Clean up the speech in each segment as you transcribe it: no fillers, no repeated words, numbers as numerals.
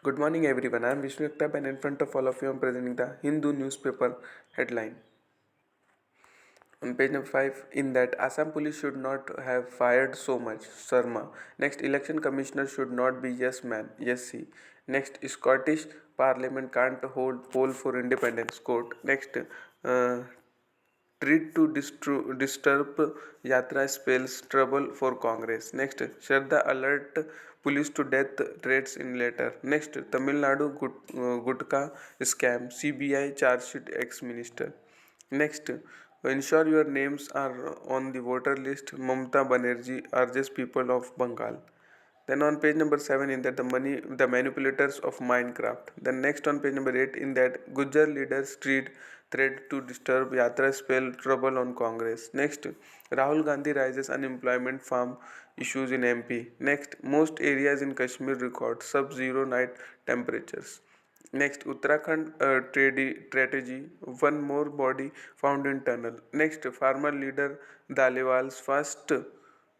Good morning, everyone. I am Vishnu Ektab, and in front of all of you, I am presenting the Hindu newspaper headline. On page number 5, in that Assam police should not have fired so much. Sharma. Next, election commissioner should not be yes man. Yes, see. Next, Scottish Parliament can't hold poll for independence. Quote. Next, treat to disturb Yatra spells trouble for Congress. Next, Shraddha alert police to death threats in letter. Next, Tamil Nadu Gutka scam. CBI charge sheet ex-minister. Next, ensure your names are on the voter list. Mamata Banerjee urges people of Bengal. Then on page number 7, in that the manipulators of Minecraft. Then next on page number 8, in that Gujar leaders street threat to disturb Yatra spell trouble on Congress. Next, Rahul Gandhi rises unemployment farm issues in MP. Next, most areas in Kashmir record sub-zero night temperatures. Next, Uttarakhand strategy, one more body found in tunnel. Next, farmer leader Dalewal's first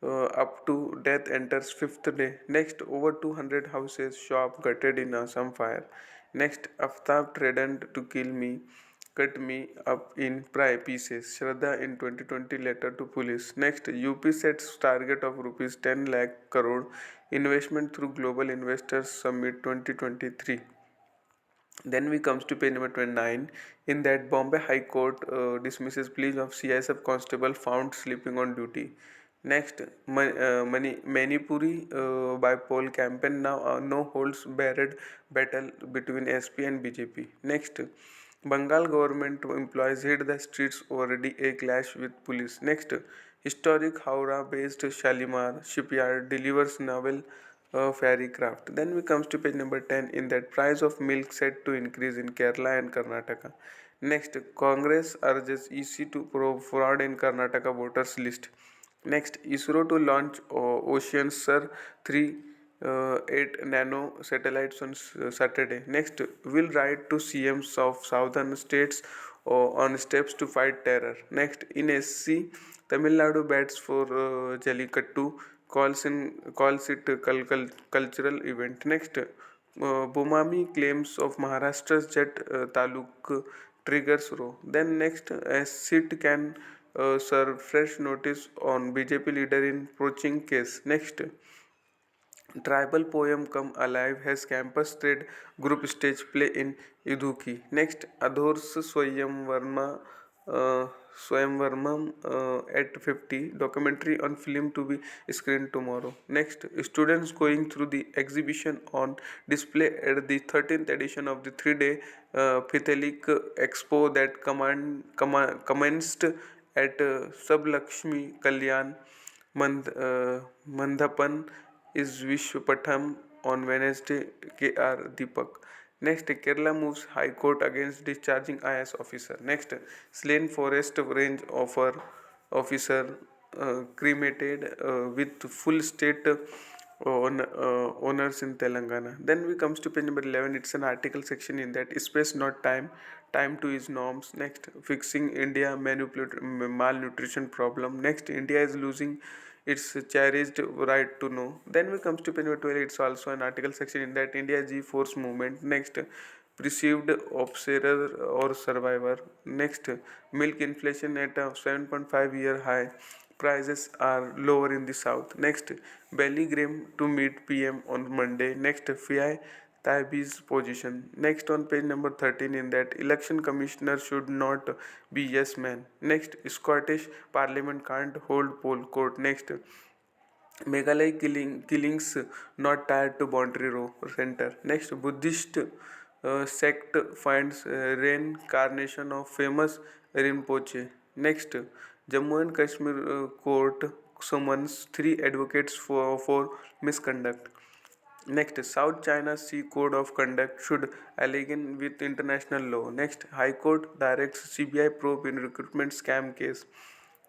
up to death enters fifth day. Next, over 200 houses, shop gutted in Assam fire. Next, Aftab threatened to kill me, cut me up in pieces. Shraddha in 2020 letter to police. Next, UP sets target of rupees 10 lakh crore investment through Global Investors Summit 2023. Then we comes to page number 29. In that, Bombay High Court dismisses pleas of CISF constable found sleeping on duty. Next, Manipuri by poll campaign now no holds barred battle between SP and BJP. Next, Bengal government employees hit the streets already a clash with police. Next, historic Howrah-based Shalimar shipyard delivers novel ferry craft. Then we comes to page number 10. In that, price of milk set to increase in Kerala and Karnataka. Next, Congress urges EC to probe fraud in Karnataka voters list. Next, ISRO to launch Ocean Sir 3 8 nano satellites on Saturday. Next, will write to CMs of southern states on steps to fight terror. Next, in SC, Tamil Nadu bats for Jallikattu, calls it a cultural event. Next, Bumami claims of Maharashtra's Jet Taluk triggers row. Then next, SIT can serve fresh notice on BJP leader in poaching case. Next, tribal poem Come Alive has campus thread group stage play in Iduki. Next, Adhors uh, Swayamvarmam at 50, documentary on film to be screened tomorrow. Next, students going through the exhibition on display at the 13th edition of the 3-day Phithalic Expo that commenced at Sublakshmi Kalyan Mandhapan is Vishwapatham on Wednesday. KR Deepak. Next, Kerala moves High Court against discharging IS officer. Next, slain Forest Range officer cremated with full state owners in Telangana. Then we comes to page number 11. It's an article section in that space not time, time to its norms. Next, fixing India malnutrition problem. Next, India is losing its cherished right to know. Then we comes to page number 12. It's also an article section in that India G-Force movement. Next, perceived observer or survivor. Next, milk inflation at a 7.5-year high. Prices are lower in the south. Next, Belly Graham to meet PM on Monday. Next, FI Taibi's position. Next on page number 13, in that election commissioner should not be yes man. Next, Scottish Parliament can't hold poll court. Next, Meghalaya killings not tied to boundary row center. Next, Buddhist sect finds reincarnation of famous Rinpoche. Next, Jammu and Kashmir court summons 3 advocates for misconduct. Next, South China Sea Code of Conduct should align with international law. Next, High Court directs CBI probe in recruitment scam case.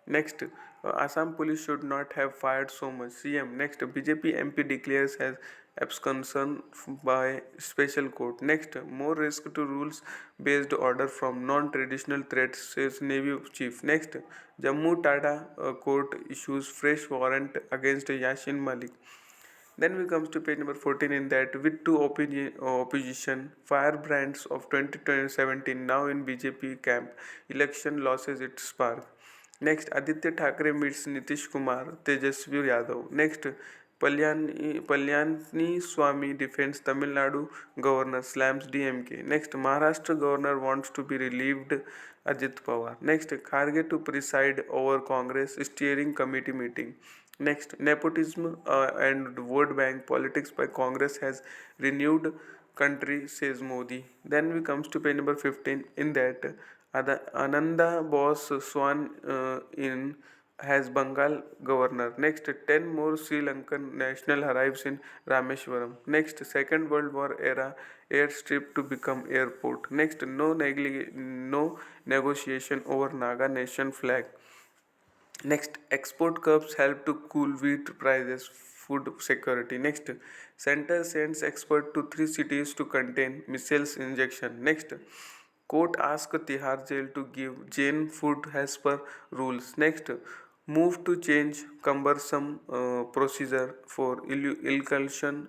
Next, Assam police should not have fired so much. CM. Next, BJP MP declares as absconded by special court. Next, more risk to rules based order from non-traditional threats, says Navy chief. Next, Jammu Tada court issues fresh warrant against Yashin Malik. Then we comes to page number 14 in that with two opposition firebrands of 2017 now in BJP camp, election losses its spark. Next, Aditya Thackeray meets Nitish Kumar, Tejasvi Yadav. Next, Palyani Swami defends Tamil Nadu governor, slams DMK. Next, Maharashtra governor wants to be relieved, Ajit Pawar. Next, Kharge to preside over Congress steering committee meeting. Next, nepotism and vote bank politics by Congress has renewed country, says Modi. Then we comes to page number 15 in that Ananda Bose Swan in has Bengal governor. Next, 10 more Sri Lankan national arrives in Rameshwaram. Next, Second World War era airstrip to become airport. Next, no negotiation over Naga nation flag. Next, export curbs help to cool wheat prices, food security. Next, center sends expert to 3 cities to contain missiles injection. Next, court asks Tihar jail to give Jain food as per rules. Next, move to change cumbersome procedure for inclusion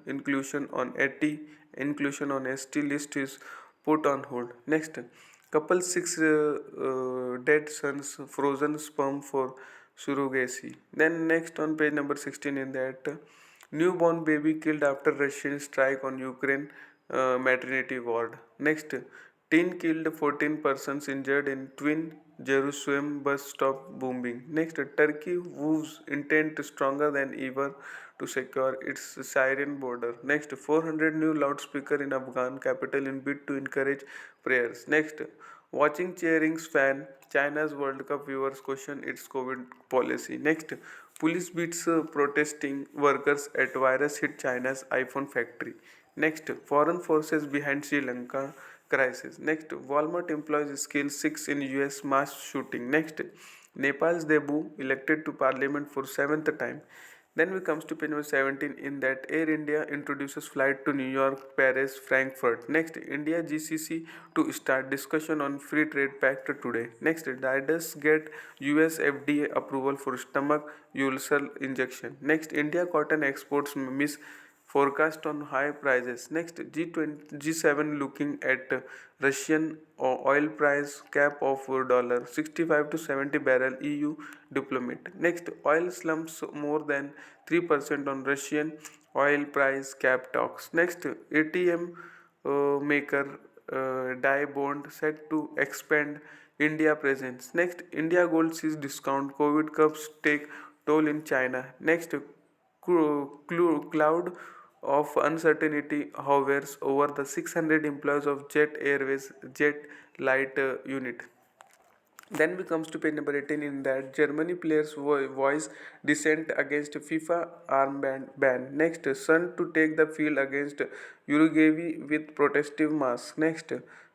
on ST list is put on hold. Next, couple six dead sons frozen sperm for surrogacy. Then next on page number 16 in that newborn baby killed after Russian strike on Ukraine maternity ward. Next, teen killed 14 persons injured in twin Jerusalem bus stop bombing. Next, Turkey vows intent stronger than ever to secure its Syrian border. Next, 400 new loudspeaker in Afghan capital in bid to encourage prayers. Next, watching cheering fan China's World Cup viewers question its COVID policy. Next, police beats protesting workers at virus hit China's iPhone factory. Next, foreign forces behind Sri Lanka crisis. Next, Walmart employees kill 6 in US mass shooting. Next, Nepal's debut elected to parliament for 7th time. Then we comes to page number 17 in that Air India introduces flight to New York, Paris, Frankfurt. Next, India GCC to start discussion on free trade pact today. Next, Didus get US FDA approval for stomach ulcer injection. Next, India cotton exports miss forecast on high prices. Next, G7 looking at Russian oil price cap of $65 to 70 barrel EU diplomat. Next, oil slumps more than 3% on Russian oil price cap talks. Next, ATM maker die bond set to expand India presence. Next, India gold sees discount. COVID curbs take toll in China. Next, cloud of uncertainty hovers over the 600 employees of Jet Airways Jet Light unit. Then we comes to page number 18 in that Germany players voice dissent against FIFA armband ban. Next, Sun to take the field against Uruguay with protective mask. Next,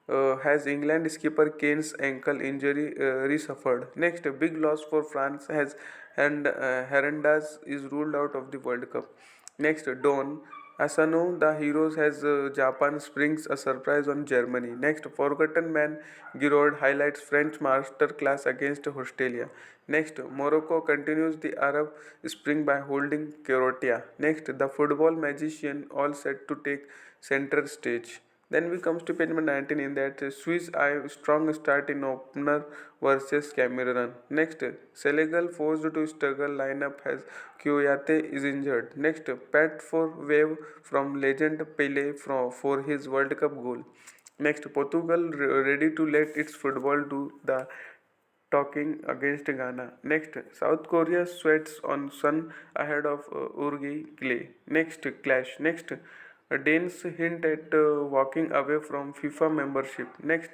has England skipper Kane's ankle injury resuffered. Next, big loss for France has and Hernandez is ruled out of the World Cup. Next, Don Asano, the heroes has Japan springs a surprise on Germany. Next, Forgotten Man Giroud highlights French masterclass against Australia. Next, Morocco continues the Arab Spring by holding Croatia. Next, the football magician all set to take center stage. Then we comes to page number 19 in that Swiss eye strong start in opener versus Cameroon. Next, Senegal forced to struggle lineup as Kouyaté is injured. Next, Pat for wave from legend Pele for his World Cup goal. Next, Portugal ready to let its football do the talking against Ghana. Next, South Korea sweats on Sun ahead of Uruguay. Next, clash. Next, Danes hint at walking away from FIFA membership. Next,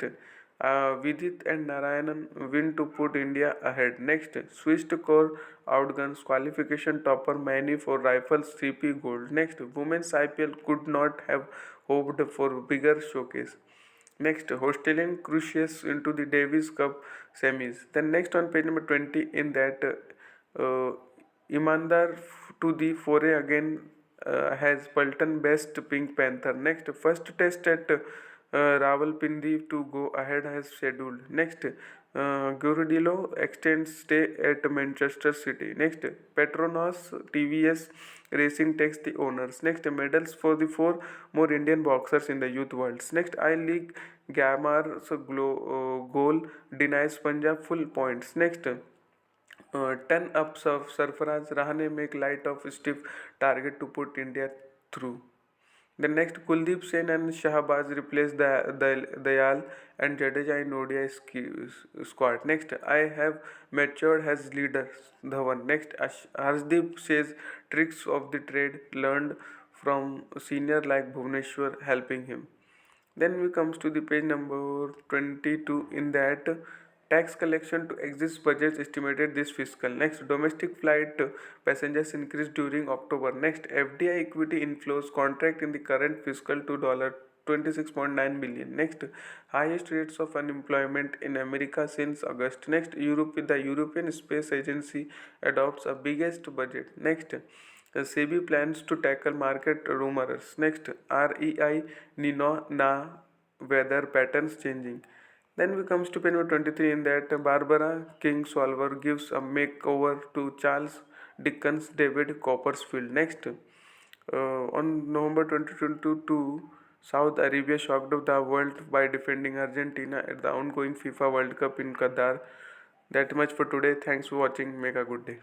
Vidit and Narayanan win to put India ahead. Next, Swiss core outguns qualification topper Mani for rifles 3P gold. Next, women's IPL could not have hoped for bigger showcase. Next, Australian cruises into the Davis Cup semis. Then next on page number 20 in that uh, Imandar to the foray again has Pulton best Pink Panther. Next, first test at Rawalpindi to go ahead as scheduled. Next, Gurudillo extends stay at Manchester City. Next, Petronas TVS Racing takes the owners. Next, medals for the four more Indian boxers in the youth worlds. Next, I League Gamar's goal denies Punjab full points. Next, 10 ups of Sarfaraz Rahane make light of stiff target to put India through. The next, Kuldeep Sen and Shahbaz replace Dayal and Jadeja in ODI squad. Next, I have matured as leader, Dhawan. Next, Harshdeep says tricks of the trade learned from senior like Bhuvneshwar helping him. Then we comes to the page number 22. In that, tax collection to exist budgets estimated this fiscal. Next, domestic flight passengers increased during October. Next, FDI equity inflows contract in the current fiscal to $26.9 billion. Next, highest rates of unemployment in America since August. Next, the European Space Agency adopts a biggest budget. Next, SEBI plans to tackle market rumors. Next, REI Nino Na weather patterns changing. Then we comes to page number 23. In that, Barbara Kingsolver gives a makeover to Charles Dickens David Copperfield. Next, on November 2022, Saudi Arabia shocked the world by defending Argentina at the ongoing FIFA World Cup in Qatar. That much for today. Thanks for watching. Make a good day.